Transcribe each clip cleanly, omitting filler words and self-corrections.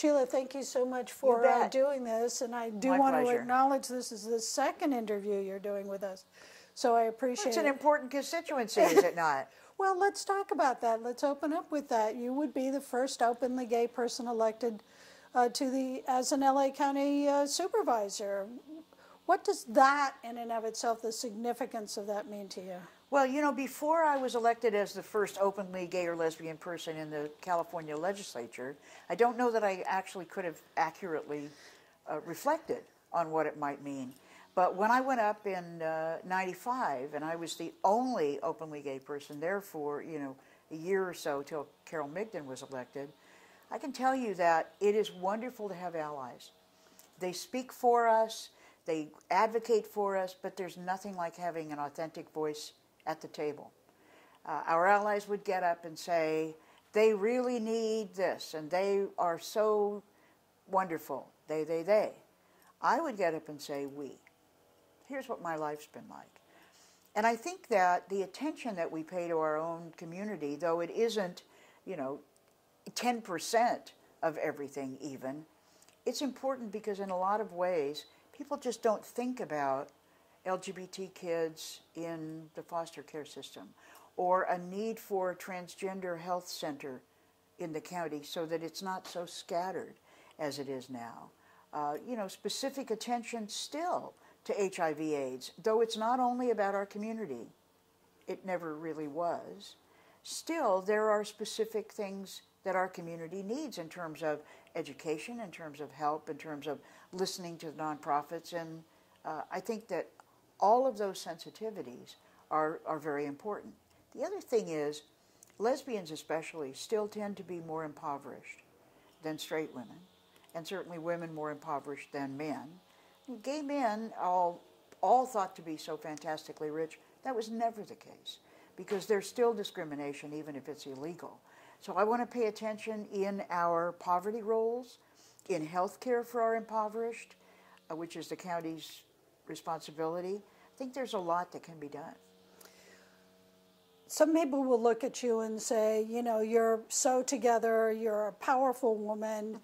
Sheila, thank you so much for doing this, and I do want to acknowledge this is the second interview you're doing with us, so I appreciate it. It's an important constituency, is it not? Well, let's talk about that. Let's open up with that. You would be the first openly gay person elected as an LA County supervisor. What does that, in and of itself, the significance of that mean to you? Well, you know, before I was elected as the first openly gay or lesbian person in the California legislature, I don't know that I actually could have accurately reflected on what it might mean. But when I went up in '95, and I was the only openly gay person there for, you know, a year or so till Carol Migden was elected, I can tell you that it is wonderful to have allies. They speak for us, they advocate for us, but there's nothing like having an authentic voice at the table. Our allies would get up and say, they really need this, and they are so wonderful, they. I would get up and say, we. Here's what my life's been like. And I think that the attention that we pay to our own community, though it isn't, you know, 10% of everything even, it's important because in a lot of ways, people just don't think about LGBT kids in the foster care system, or a need for a transgender health center in the county so that it's not so scattered as it is now. You know, specific attention still to HIV/AIDS, though it's not only about our community, it never really was. Still, there are specific things that our community needs in terms of education, in terms of help, in terms of listening to nonprofits, and I think that all of those sensitivities are very important. The other thing is, lesbians especially still tend to be more impoverished than straight women, and certainly women more impoverished than men. Gay men, all thought to be so fantastically rich, that was never the case, because there's still discrimination even if it's illegal. So I want to pay attention in our poverty rolls, in health care for our impoverished, which is the county's responsibility. I think there's a lot that can be done. Some people will look at you and say, you know, you're so together, you're a powerful woman.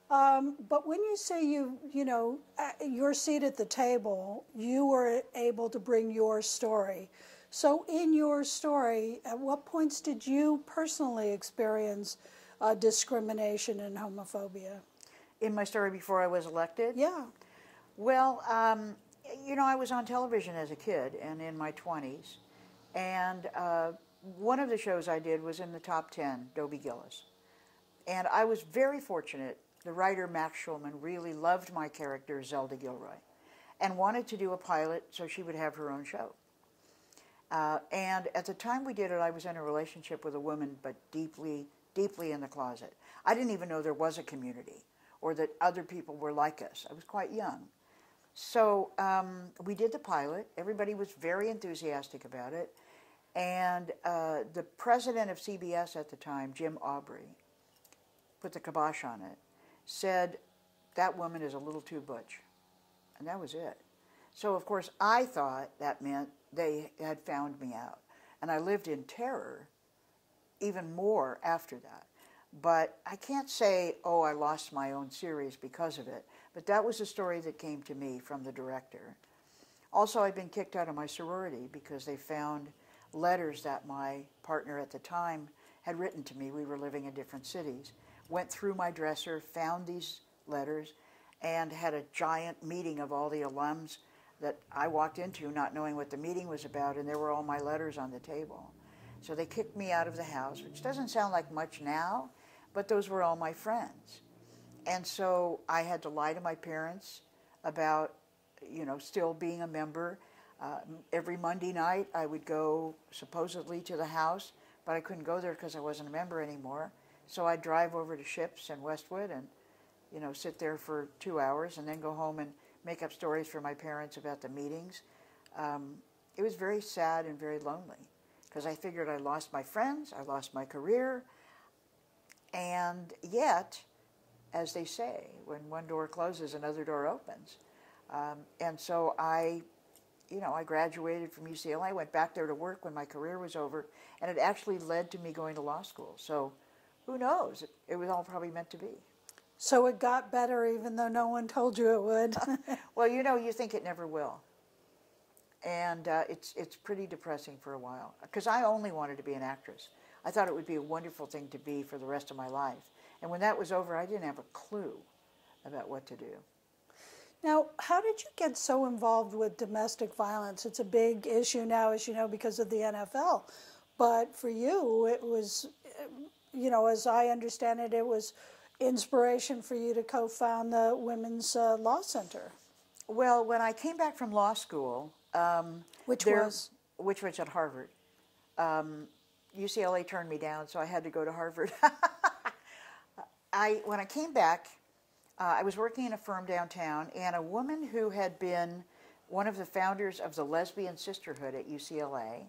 But when you say you know, your seat at the table, you were able to bring your story. So in your story, at what points did you personally experience discrimination and homophobia? In my story before I was elected? Yeah. Well, you know, I was on television as a kid and in my 20s. And one of the shows I did was in the top 10, Dobie Gillis. And I was very fortunate. The writer, Max Schulman, really loved my character, Zelda Gilroy, and wanted to do a pilot so she would have her own show. And at the time we did it, I was in a relationship with a woman, but deeply, deeply in the closet. I didn't even know there was a community or that other people were like us. I was quite young. So we did the pilot. Everybody was very enthusiastic about it. And the president of CBS at the time, Jim Aubrey, put the kibosh on it, said, that woman is a little too butch. And that was it. So, of course, I thought that meant they had found me out. And I lived in terror even more after that. But I can't say, oh, I lost my own series because of it. But that was a story that came to me from the director. Also, I'd been kicked out of my sorority because they found letters that my partner at the time had written to me. We were living in different cities. Went through my dresser, found these letters, and had a giant meeting of all the alums that I walked into not knowing what the meeting was about, and there were all my letters on the table. So they kicked me out of the house, which doesn't sound like much now, but those were all my friends. And so I had to lie to my parents about, you know, still being a member. Every Monday night I would go supposedly to the house, but I couldn't go there because I wasn't a member anymore. So I'd drive over to Ships in Westwood and, you know, sit there for 2 hours and then go home and make up stories for my parents about the meetings. It was very sad and very lonely because I figured I lost my friends, I lost my career, and yet, as they say, when one door closes, another door opens. And so I graduated from UCLA, went back there to work when my career was over, and it actually led to me going to law school. So who knows? It was all probably meant to be. So it got better even though no one told you it would. Well, you know, you think it never will. And it's pretty depressing for a while, because I only wanted to be an actress. I thought it would be a wonderful thing to be for the rest of my life. And when that was over, I didn't have a clue about what to do. Now, how did you get so involved with domestic violence? It's a big issue now, as you know, because of the NFL. But for you, it was, you know, as I understand it, it was inspiration for you to co-found the Women's Law Center. Well, when I came back from law school, Which was at Harvard. UCLA turned me down, so I had to go to Harvard. When I came back, I was working in a firm downtown, and a woman who had been one of the founders of the Lesbian Sisterhood at UCLA,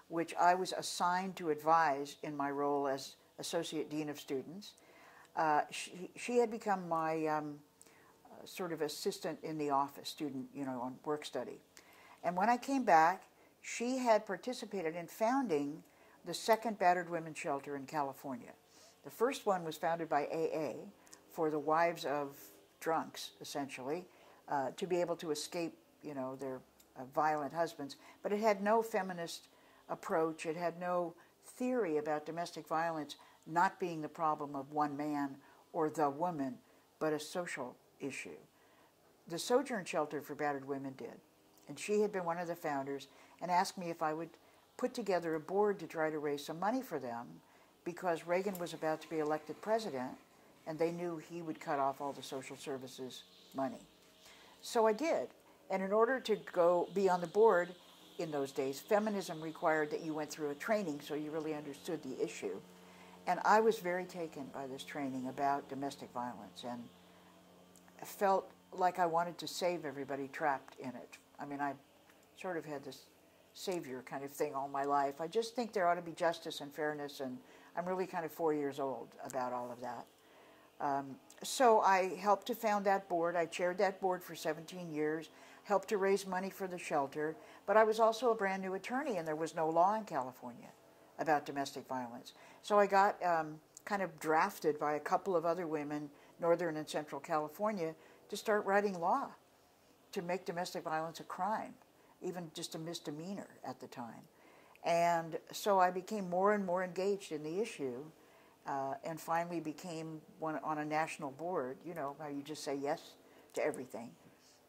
which I was assigned to advise in my role as Associate Dean of Students, she had become my sort of assistant in the office, student, you know, on work study. And when I came back, she had participated in founding the second battered women's shelter in California. The first one was founded by AA for the wives of drunks, essentially, to be able to escape, you know, their violent husbands. But it had no feminist approach. It had no theory about domestic violence not being the problem of one man or the woman, but a social issue. The Sojourn Shelter for Battered Women did. And she had been one of the founders and asked me if I would put together a board to try to raise some money for them, because Reagan was about to be elected president and they knew he would cut off all the social services money. So I did. And in order to go be on the board in those days, feminism required that you went through a training so you really understood the issue. And I was very taken by this training about domestic violence, and I felt like I wanted to save everybody trapped in it. I mean, I sort of had this savior kind of thing all my life. I just think there ought to be justice and fairness, and I'm really kind of 4 years old about all of that. So I helped to found that board. I chaired that board for 17 years, helped to raise money for the shelter, but I was also a brand new attorney, and there was no law in California about domestic violence. So I got kind of drafted by a couple of other women, Northern and Central California, to start writing law to make domestic violence a crime, even just a misdemeanor at the time. And so I became more and more engaged in the issue, and finally became one on a national board, you know, how you just say yes to everything.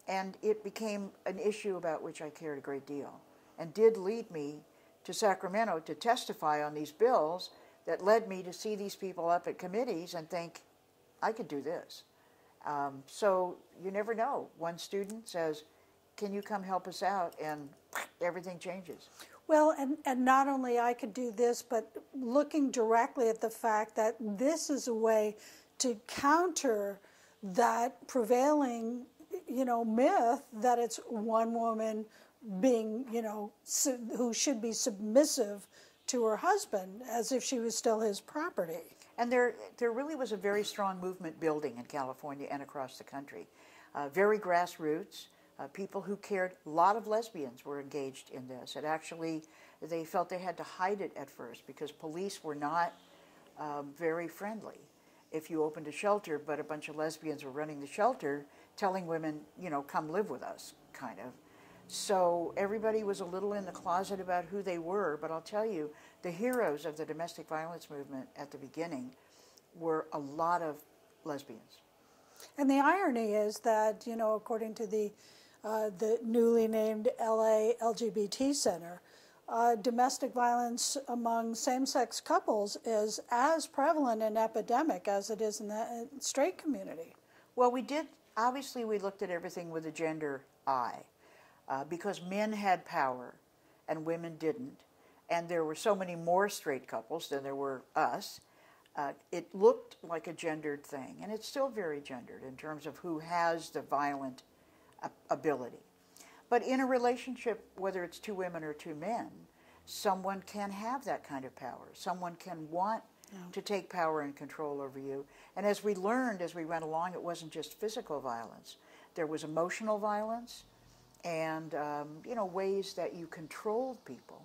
And it became an issue about which I cared a great deal, and did lead me to Sacramento to testify on these bills that led me to see these people up at committees and think, I could do this. So you never know. One student says, can you come help us out? And everything changes. Well, and not only I could do this, but looking directly at the fact that this is a way to counter that prevailing, you know, myth that it's one woman being, you know, who should be submissive to her husband as if she was still his property. And there really was a very strong movement building in California and across the country. Very grassroots. People who cared, a lot of lesbians were engaged in this. It actually, they felt they had to hide it at first because police were not very friendly. If you opened a shelter, but a bunch of lesbians were running the shelter, telling women, you know, come live with us, kind of. So everybody was a little in the closet about who they were, but I'll tell you, the heroes of the domestic violence movement at the beginning were a lot of lesbians. And the irony is that, you know, according to the newly named LA LGBT Center, domestic violence among same-sex couples is as prevalent an epidemic as it is in the straight community. Well, we did, obviously we looked at everything with a gender eye, because men had power and women didn't, and there were so many more straight couples than there were us. It looked like a gendered thing, and it's still very gendered in terms of who has the violent ability. But in a relationship, whether it's two women or two men, someone can have that kind of power. Someone can want to take power and control over you. And as we learned as we went along, it wasn't just physical violence. There was emotional violence and you know, ways that you controlled people,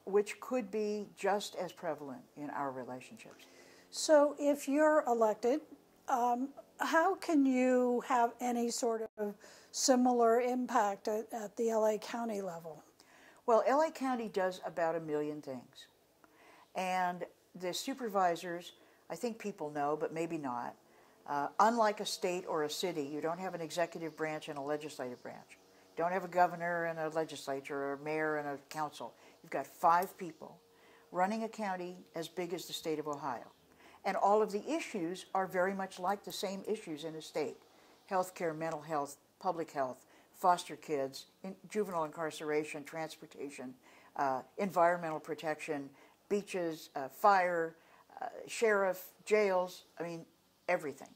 which could be just as prevalent in our relationships. So if you're elected How can you have any sort of similar impact at the LA County level? Well, LA County does about 1 million things. And the supervisors, I think people know, but maybe not, unlike a state or a city, you don't have an executive branch and a legislative branch. You don't have a governor and a legislature or a mayor and a council. You've got 5 people running a county as big as the state of Ohio. And all of the issues are very much like the same issues in a state. Healthcare, mental health, public health, foster kids, juvenile incarceration, transportation, environmental protection, beaches, fire, sheriff, jails, I mean, everything.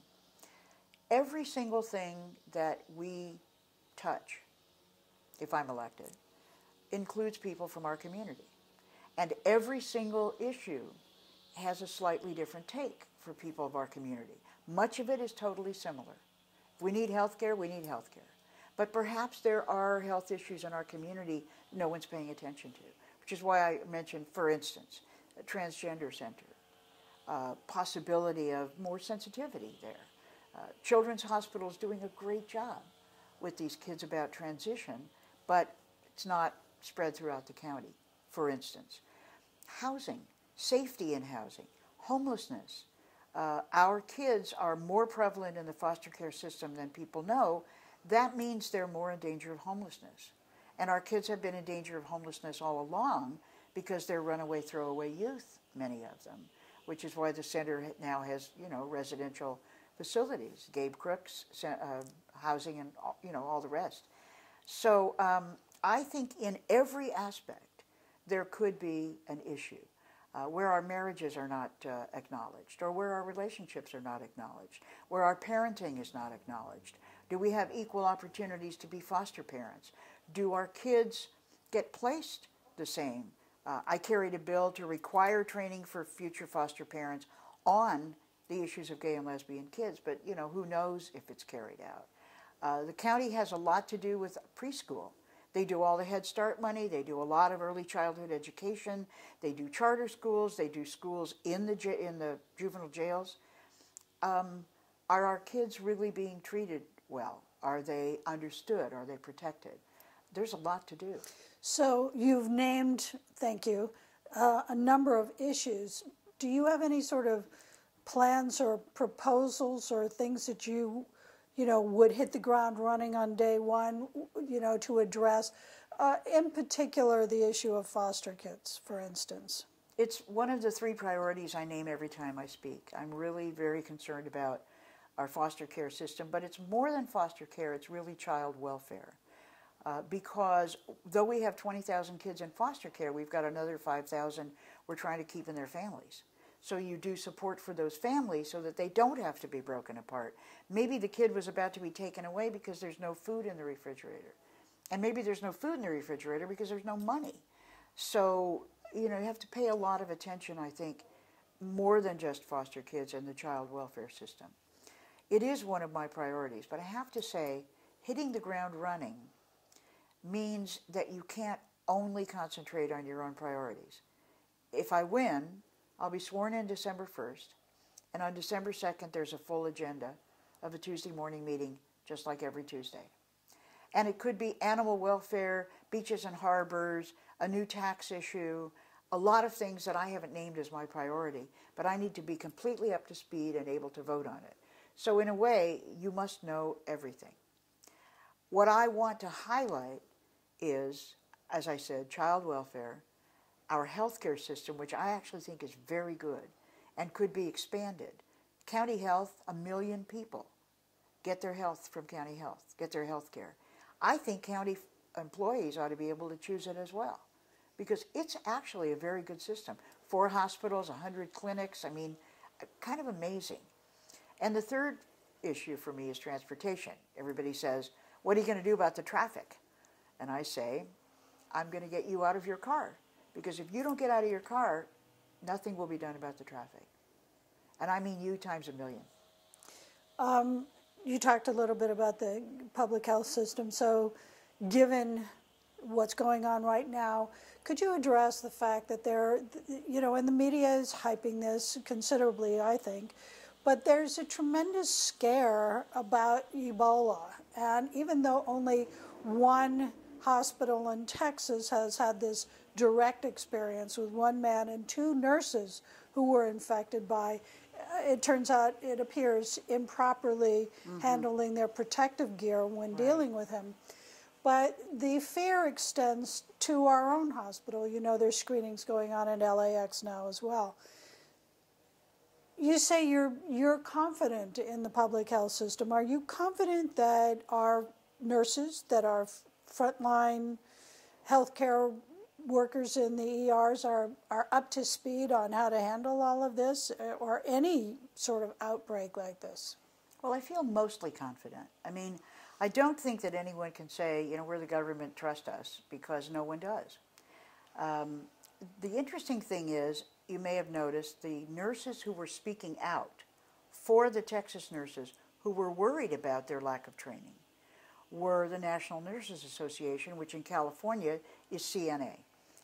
Every single thing that we touch, if I'm elected, includes people from our community. And every single issue has a slightly different take for people of our community. Much of it is totally similar. If we need health care, we need health care. But perhaps there are health issues in our community no one's paying attention to, which is why I mentioned, for instance, a transgender center, possibility of more sensitivity there. Children's Hospital is doing a great job with these kids about transition, but it's not spread throughout the county, for instance. Housing, safety in housing, homelessness. Our kids are more prevalent in the foster care system than people know. That means they're more in danger of homelessness. And our kids have been in danger of homelessness all along because they're runaway, throwaway youth, many of them, which is why the center now has, residential facilities, Gabe Crooks, housing, and, all the rest. So I think in every aspect there could be an issue. Where our marriages are not acknowledged, or where our relationships are not acknowledged, where our parenting is not acknowledged. Do we have equal opportunities to be foster parents? Do our kids get placed the same? I carried a bill to require training for future foster parents on the issues of gay and lesbian kids, but who knows if it's carried out. The county has a lot to do with preschool. They do all the Head Start money. They do a lot of early childhood education. They do charter schools. They do schools in the juvenile jails. Are our kids really being treated well? Are they understood? Are they protected? There's a lot to do. So you've named, thank you, a number of issues. Do you have any sort of plans or proposals or things that you would hit the ground running on day one, to address, in particular, the issue of foster kids, for instance? It's one of the 3 priorities I name every time I speak. I'm really very concerned about our foster care system, but it's more than foster care, it's really child welfare. Because though we have 20,000 kids in foster care, we've got another 5,000 we're trying to keep in their families. So you do support for those families so that they don't have to be broken apart. Maybe the kid was about to be taken away because there's no food in the refrigerator. And maybe there's no food in the refrigerator because there's no money. So, you have to pay a lot of attention, I think, more than just foster kids and the child welfare system. It is one of my priorities, but I have to say, hitting the ground running means that you can't only concentrate on your own priorities. If I win, I'll be sworn in December 1st, and on December 2nd, there's a full agenda of a Tuesday morning meeting, just like every Tuesday. And it could be animal welfare, beaches and harbors, a new tax issue, a lot of things that I haven't named as my priority, but I need to be completely up to speed and able to vote on it. So in a way, you must know everything. What I want to highlight is, as I said, child welfare, our healthcare system, which I actually think is very good and could be expanded. County health, 1 million people get their health from county health, get their health care. I think county employees ought to be able to choose it as well, because it's actually a very good system. 4 hospitals, 100 clinics, kind of amazing. And the third issue for me is transportation. Everybody says, what are you going to do about the traffic? And I say, I'm going to get you out of your car. Because if you don't get out of your car, nothing will be done about the traffic. And I mean you times 1 million. You talked a little bit about the public health system. So given what's going on right now, could you address the fact that and the media is hyping this considerably, I think, But there's a tremendous scare about Ebola. And even though only one hospital in Texas has had this direct experience with one man and two nurses who were infected by, it turns out, it appears, improperly handling their protective gear when dealing with him. But the fear extends to our own hospital. You know, there's screenings going on in LAX now as well. You say you're confident in the public health system. Are you confident that our nurses, that our frontline healthcare workers in the ERs are up to speed on how to handle all of this or any sort of outbreak like this? Well, I feel mostly confident. I mean, I don't think that anyone can say, you know, we're the government, trust us, because no one does. The interesting thing is, you may have noticed the nurses who were speaking out for the Texas nurses who were worried about their lack of training were the National Nurses Association, which in California is CNA.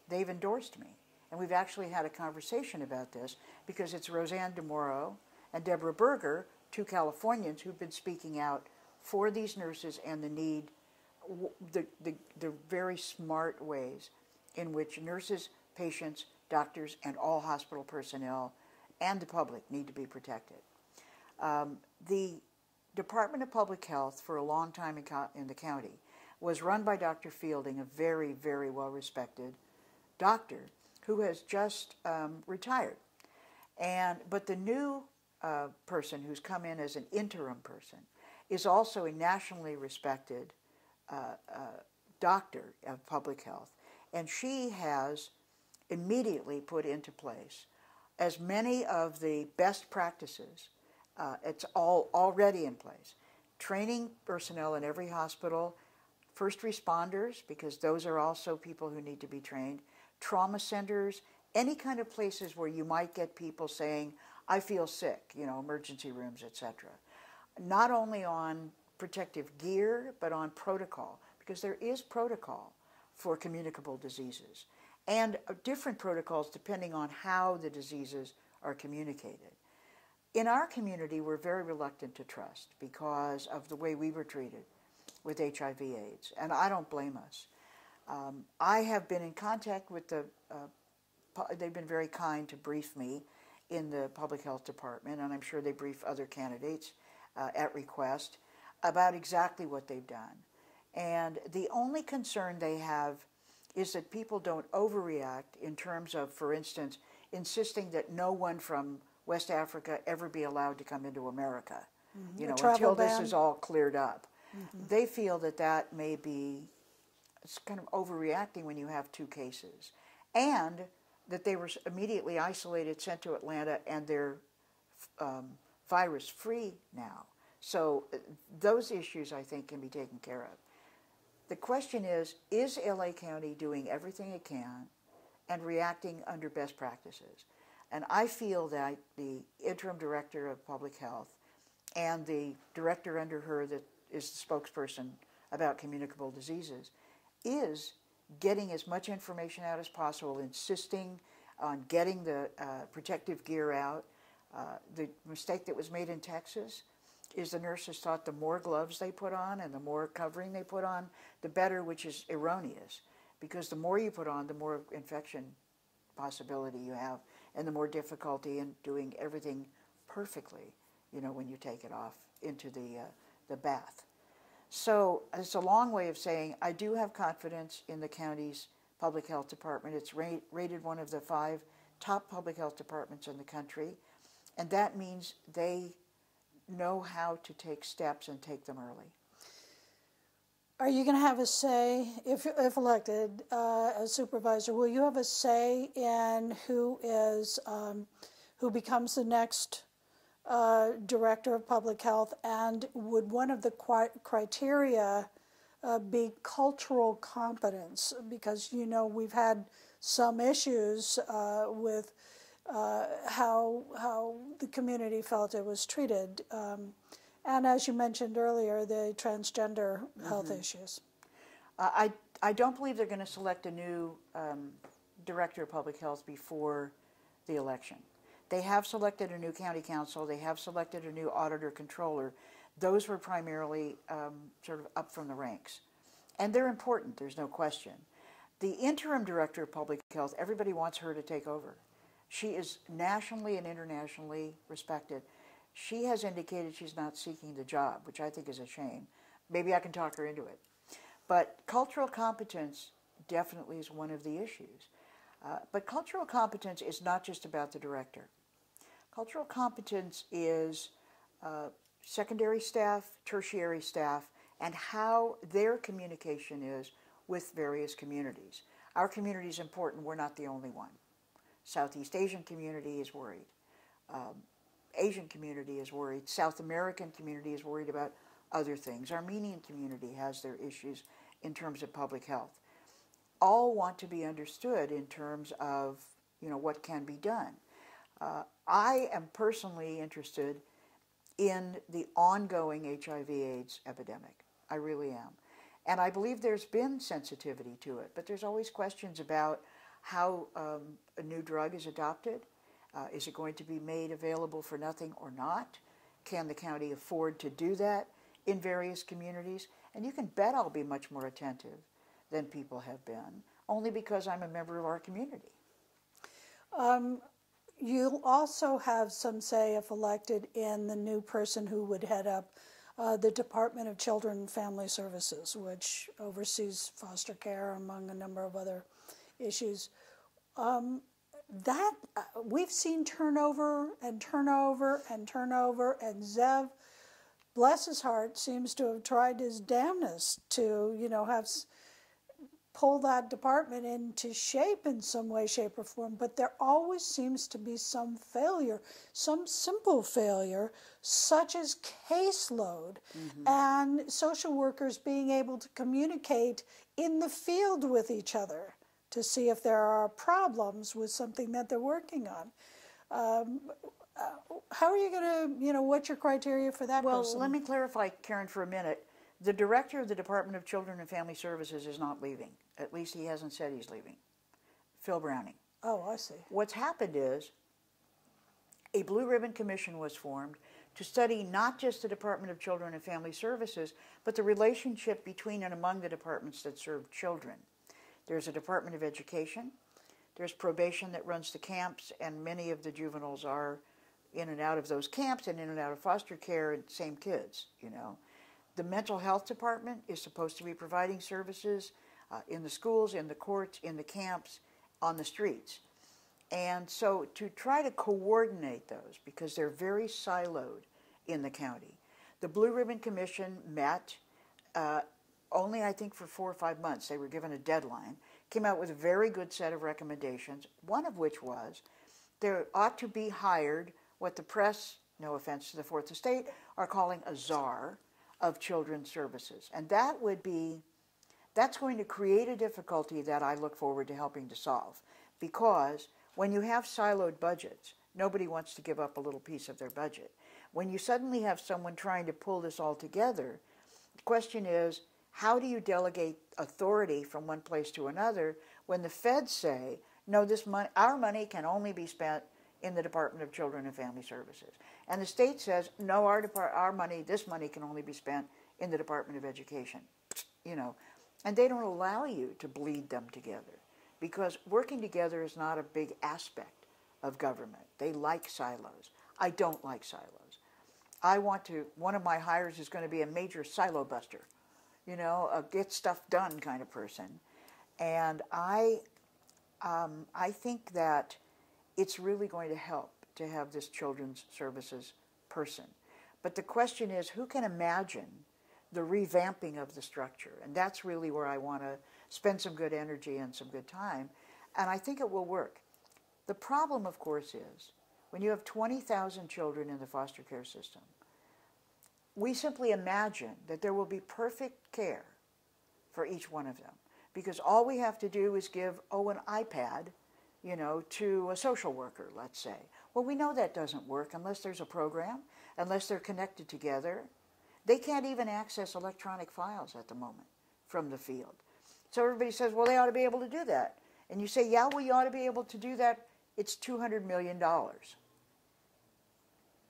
They've endorsed me. And we've actually had a conversation about this because it's Roseanne DeMoro and Deborah Berger, two Californians who've been speaking out for these nurses and the need, the very smart ways in which nurses, patients, doctors, and all hospital personnel and the public need to be protected. The Department of Public Health for a long time in the county was run by Dr. Fielding, a very, very well-respected doctor who has just retired. But the new person who's come in as an interim person is also a nationally respected doctor of public health. And she has immediately put into place as many of the best practices. It's all already in place. Training personnel in every hospital, first responders, because those are also people who need to be trained, trauma centers, any kind of places where you might get people saying, I feel sick, you know, emergency rooms, etc. Not only on protective gear, but on protocol, because there is protocol for communicable diseases, and different protocols depending on how the diseases are communicated. In our community, we're very reluctant to trust because of the way we were treated with HIV/AIDS, and I don't blame us. I have been in contact with they've been very kind to brief me in the Public Health Department, and I'm sure they brief other candidates at request about exactly what they've done. And the only concern they have is that people don't overreact in terms of, for instance, insisting that no one from West Africa ever be allowed to come into America, you know, until this is all cleared up. They feel that that may be, it's kind of overreacting when you have two cases. And that they were immediately isolated, sent to Atlanta, and they're virus-free now. So those issues, I think, can be taken care of. The question is LA County doing everything it can and reacting under best practices? And I feel that the interim director of public health and the director under her that is the spokesperson about communicable diseases is getting as much information out as possible, insisting on getting the protective gear out. The mistake that was made in Texas is the nurses thought the more gloves they put on and the more covering they put on, the better, which is erroneous. Because the more you put on, the more infection possibility you have and the more difficulty in doing everything perfectly, you know, when you take it off into the bath. So it's a long way of saying I do have confidence in the county's public health department. It's rated one of the 5 top public health departments in the country, and that means they know how to take steps and take them early. Are you going to have a say, if elected as supervisor, will you have a say in who becomes the next director of public health, and would one of the criteria be cultural competence? Because, you know, we've had some issues with how the community felt it was treated. And as you mentioned earlier, the transgender health issues. I don't believe they're going to select a new director of public health before the election. They have selected a new county council. They have selected a new auditor controller. Those were primarily sort of up from the ranks. And they're important, there's no question. The interim director of public health, everybody wants her to take over. She is nationally and internationally respected. She has indicated she's not seeking the job, which I think is a shame. Maybe I can talk her into it. But cultural competence definitely is one of the issues. But cultural competence is not just about the director. Cultural competence is secondary staff, tertiary staff, and how their communication is with various communities. Our community is important. We're not the only one. Southeast Asian community is worried. Asian community is worried. South American community is worried about other things. Armenian community has their issues in terms of public health. All want to be understood in terms of, what can be done. I am personally interested in the ongoing HIV/AIDS epidemic. I really am. And I believe there's been sensitivity to it, but there's always questions about how a new drug is adopted. Is it going to be made available for nothing or not? Can the county afford to do that in various communities? And you can bet I'll be much more attentive than people have been, only because I'm a member of our community. You'll also have some say, if elected, in the new person who would head up the Department of Children and Family Services, which oversees foster care, among a number of other issues. We've seen turnover and turnover and turnover, and Zev, bless his heart, seems to have tried his damnedest to, pull that department into shape in some way, shape, or form, but there always seems to be some failure, some simple failure, such as caseload and social workers being able to communicate in the field with each other to see if there are problems with something that they're working on. How are you going to, what's your criteria for that person? Well, let me clarify, Karen, for a minute. The director of the Department of Children and Family Services is not leaving. At least he hasn't said he's leaving. Phil Browning. Oh, I see. What's happened is a Blue Ribbon Commission was formed to study not just the Department of Children and Family Services, but the relationship between and among the departments that serve children. There's a Department of Education. There's probation that runs the camps, and many of the juveniles are in and out of those camps and in and out of foster care, and same kids, The mental health department is supposed to be providing services in the schools, in the courts, in the camps, on the streets. And so to try to coordinate those, because they're very siloed in the county, the Blue Ribbon Commission met only, I think, for 4 or 5 months. They were given a deadline, came out with a very good set of recommendations, one of which was there ought to be hired what the press, no offense to the Fourth Estate, are calling a czar of children's services. And that's going to create a difficulty that I look forward to helping to solve. Because when you have siloed budgets, nobody wants to give up a little piece of their budget. When you suddenly have someone trying to pull this all together, the question is, how do you delegate authority from one place to another when the feds say, no, our money can only be spent in the Department of Children and Family Services. And the state says, no, this money can only be spent in the Department of Education. And they don't allow you to bleed them together, because working together is not a big aspect of government. They like silos. I don't like silos. One of my hires is going to be a major silo buster, a get stuff done kind of person. And I think that it's really going to help to have this children's services person. But the question is, who can imagine the revamping of the structure? And that's really where I want to spend some good energy and some good time. And I think it will work. The problem, of course, is when you have 20,000 children in the foster care system, we simply imagine that there will be perfect care for each one of them, because all we have to do is give, an iPad, to a social worker, let's say. Well, we know that doesn't work unless there's a program, unless they're connected together. They can't even access electronic files at the moment from the field. So everybody says, well, they ought to be able to do that. And you say, yeah, well, you ought to be able to do that. It's $200 million.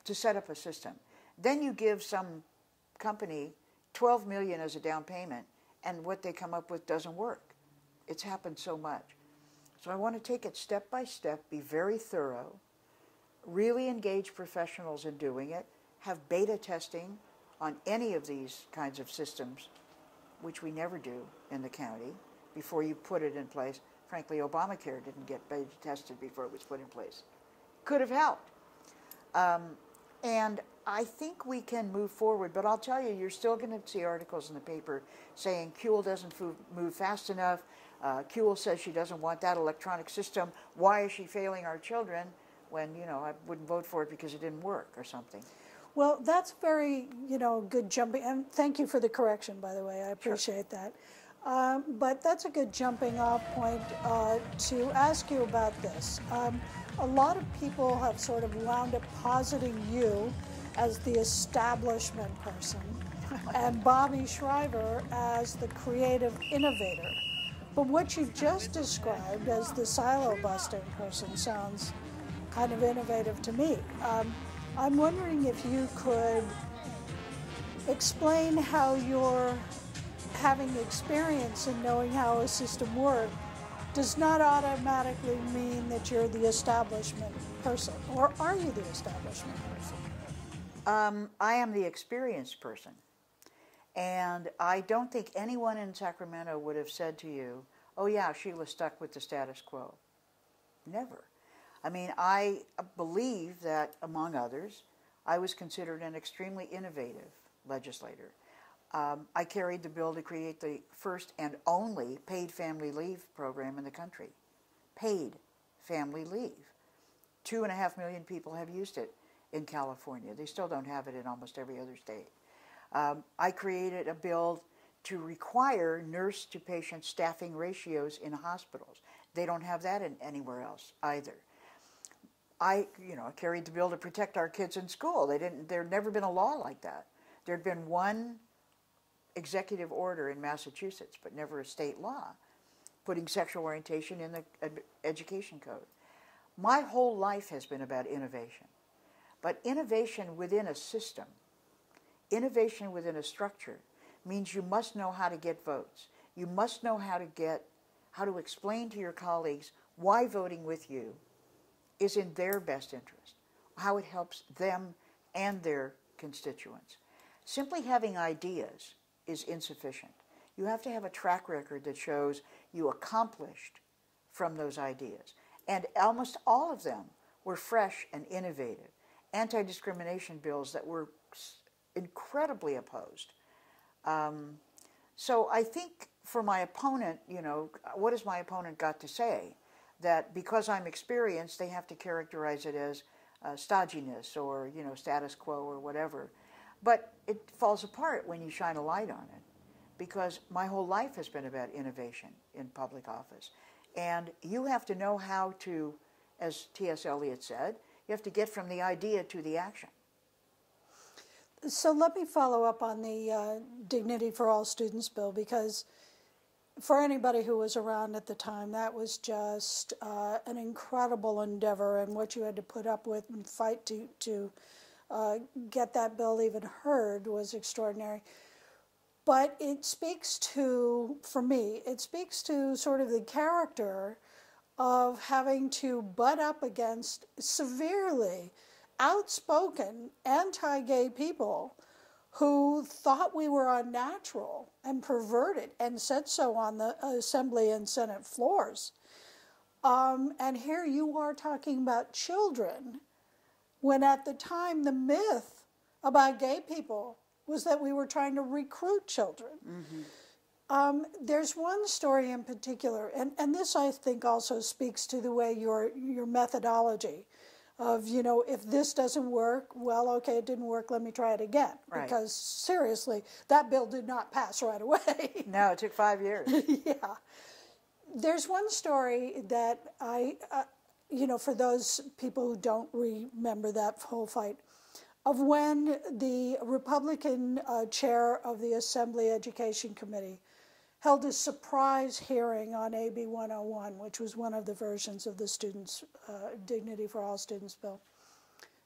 to set up a system. Then you give some company $12 million as a down payment, and what they come up with doesn't work. It's happened so much. So I want to take it step by step, be very thorough, really engage professionals in doing it, have beta testing on any of these kinds of systems, which we never do in the county, before you put it in place. Frankly, Obamacare didn't get beta tested before it was put in place. Could have helped. And I think we can move forward, but I'll tell you, you're still going to see articles in the paper saying Kuehl doesn't move fast enough. Kuehl says she doesn't want that electronic system. Why is she failing our children when, you know, I wouldn't vote for it because it didn't work or something? Well, that's very, you know, good jumping, and thank you for the correction, by the way. I appreciate that. But that's a good jumping off point to ask you about this. A lot of people have sort of wound up positing you as the establishment person and Bobby Shriver as the creative innovator. But what you just described as the silo-busting person sounds kind of innovative to me. I'm wondering if you could explain how your having experience in knowing how a system works does not automatically mean that you're the establishment person, or are you the establishment person? I am the experienced person, and I don't think anyone in Sacramento would have said to you, oh yeah, Sheila stuck with the status quo. Never. I mean, I believe that, among others, I was considered an extremely innovative legislator. I carried the bill to create the first and only paid family leave program in the country. Paid family leave. 2.5 million people have used it in California. They still don't have it in almost every other state. I created a bill to require nurse-to-patient staffing ratios in hospitals. They don't have that anywhere else either. I carried the bill to protect our kids in school. There'd never been a law like that. There'd been one executive order in Massachusetts, but never a state law, putting sexual orientation in the education code. My whole life has been about innovation, but innovation within a system, innovation within a structure, means you must know how to get votes. You must know how to explain to your colleagues why voting with you is in their best interest, how it helps them and their constituents. Simply having ideas is insufficient. You have to have a track record that shows you accomplished from those ideas. And almost all of them were fresh and innovative. Anti-discrimination bills that were incredibly opposed. So I think for my opponent, what has my opponent got to say? That because I'm experienced, they have to characterize it as stodginess or, status quo or whatever. But it falls apart when you shine a light on it, because my whole life has been about innovation in public office. And you have to know how to, as T.S. Eliot said, you have to get from the idea to the action. So let me follow up on the Dignity for All Students bill, because for anybody who was around at the time, that was just an incredible endeavor, and what you had to put up with and fight to get that bill even heard was extraordinary. But it speaks to, for me, it speaks to sort of the character of having to butt up against severely outspoken anti-gay people who thought we were unnatural and perverted and said so on the Assembly and Senate floors. And here you are talking about children, when at the time the myth about gay people was that we were trying to recruit children. Mm-hmm. There's one story in particular, and this I think also speaks to the way your methodology of, if this doesn't work, well, okay, it didn't work, let me try it again. Right. Because seriously, that bill did not pass right away. No, it took 5 years. Yeah. There's one story that for those people who don't remember that whole fight, of when the Republican chair of the Assembly Education Committee held a surprise hearing on AB 101, which was one of the versions of the Dignity for All Students bill.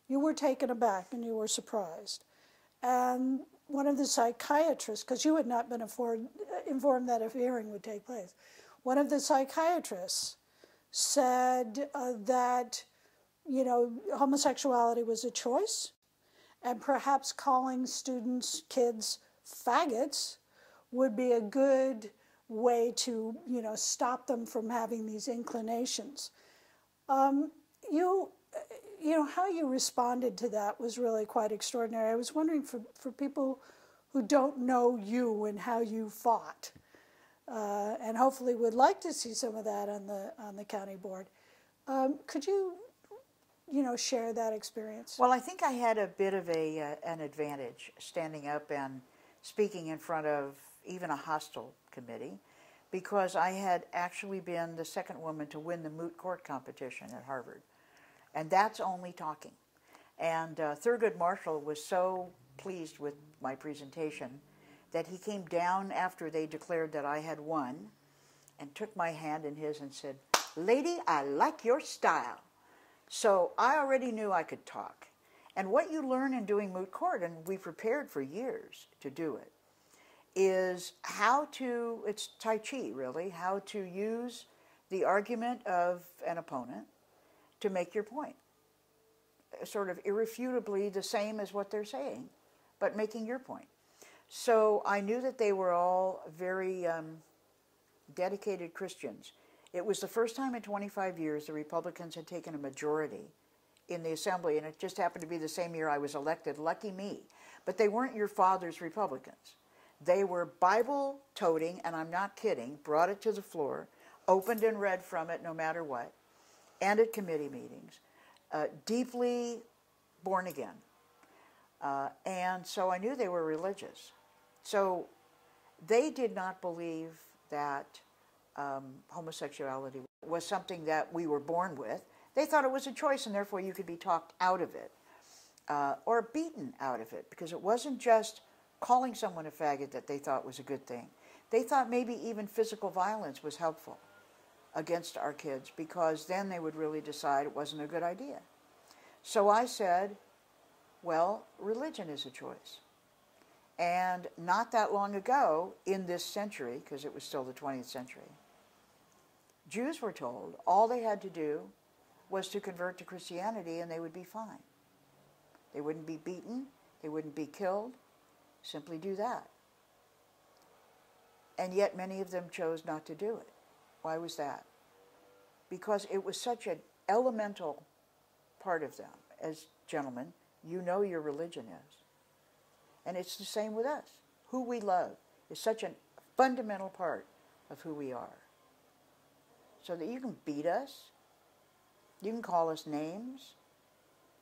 You were taken aback and you were surprised. And one of the psychiatrists, because you had not been informed that a hearing would take place, one of the psychiatrists said that, homosexuality was a choice, and perhaps calling students, kids, faggots would be a good way to, stop them from having these inclinations. How you responded to that was really quite extraordinary. I was wondering for people who don't know you and how you fought, and hopefully would like to see some of that on the county board. Could you, share that experience? Well, I think I had a bit of an advantage standing up and speaking in front of even a hostile committee, because I had actually been the second woman to win the moot court competition at Harvard. And that's only talking. And Thurgood Marshall was so pleased with my presentation that he came down after they declared that I had won and took my hand in his and said, "Lady, I like your style." So I already knew I could talk. And what you learn in doing moot court, and we prepared for years to do it, is how to, it's Tai Chi really, how to use the argument of an opponent to make your point. Sort of irrefutably the same as what they're saying, but making your point. So I knew that they were all very dedicated Christians. It was the first time in 25 years the Republicans had taken a majority in the Assembly, and it just happened to be the same year I was elected. Lucky me. But they weren't your father's Republicans. They were Bible-toting, and I'm not kidding, brought it to the floor, opened and read from it no matter what, and at committee meetings, deeply born again. And so I knew they were religious. So they did not believe that homosexuality was something that we were born with. They thought it was a choice, and therefore you could be talked out of it or beaten out of it, because it wasn't just calling someone a faggot that they thought was a good thing. They thought maybe even physical violence was helpful against our kids, because then they would really decide it wasn't a good idea. So I said, well, religion is a choice. And not that long ago, in this century, because it was still the 20th century, Jews were told all they had to do was to convert to Christianity and they would be fine. They wouldn't be beaten, they wouldn't be killed, simply do that. And yet many of them chose not to do it. Why was that? Because it was such an elemental part of them. As gentlemen, you know your religion is. And it's the same with us. Who we love is such a fundamental part of who we are. So that you can beat us, you can call us names.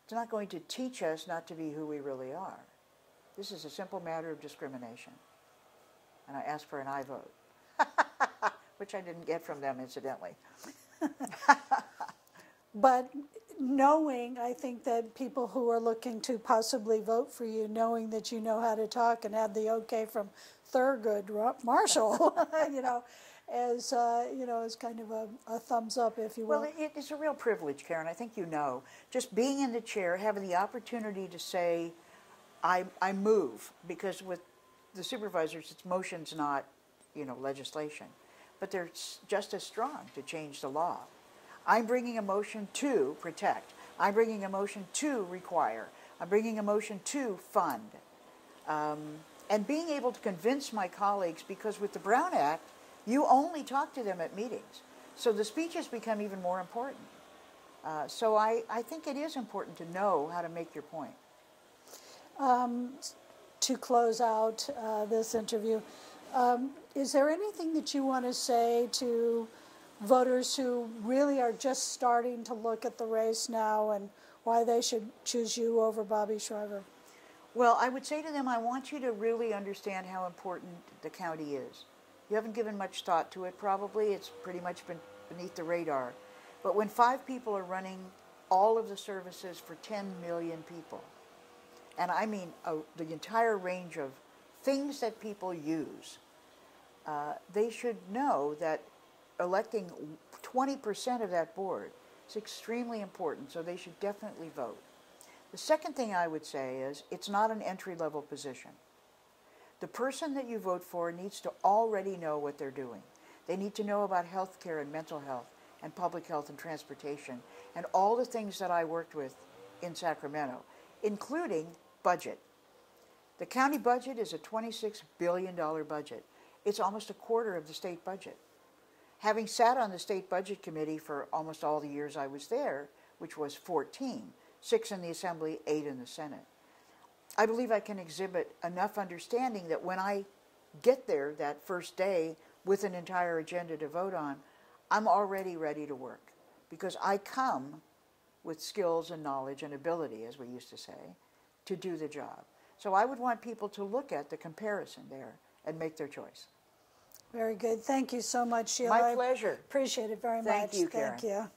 It's not going to teach us not to be who we really are. This is a simple matter of discrimination. And I asked for an aye vote, which I didn't get from them, incidentally. But knowing, I think that people who are looking to possibly vote for you, knowing that you know how to talk and had the okay from Thurgood Marshall, is kind of a thumbs up, if you will. Well, it's a real privilege, Karen. I think you know. Just being in the chair, having the opportunity to say, I move, because with the supervisors, it's motions, not, legislation. But they're just as strong to change the law. I'm bringing a motion to protect. I'm bringing a motion to require. I'm bringing a motion to fund. And being able to convince my colleagues, because with the Brown Act, you only talk to them at meetings. So the speeches become even more important. So I think it is important to know how to make your point. To close out this interview, is there anything that you want to say to voters who really are just starting to look at the race now and why they should choose you over Bobby Shriver? Well, I would say to them, I want you to really understand how important the county is. You haven't given much thought to it, probably. It's pretty much been beneath the radar. But when 5 people are running all of the services for 10 million people, and I mean the entire range of things that people use, they should know that electing 20% of that board is extremely important, so they should definitely vote. The second thing I would say is it's not an entry-level position. The person that you vote for needs to already know what they're doing. They need to know about health care and mental health and public health and transportation and all the things that I worked with in Sacramento, including budget. The county budget is a $26 billion budget. It's almost a quarter of the state budget. Having sat on the state budget committee for almost all the years I was there, which was 14, 6 in the Assembly, 8 in the Senate, I believe I can exhibit enough understanding that when I get there that first day with an entire agenda to vote on, I'm already ready to work because I come with skills and knowledge and ability, as we used to say, to do the job. So I would want people to look at the comparison there and make their choice. Very good. Thank you so much, Sheila. My pleasure. Appreciate it very much. Thank you, Karen. Thank you.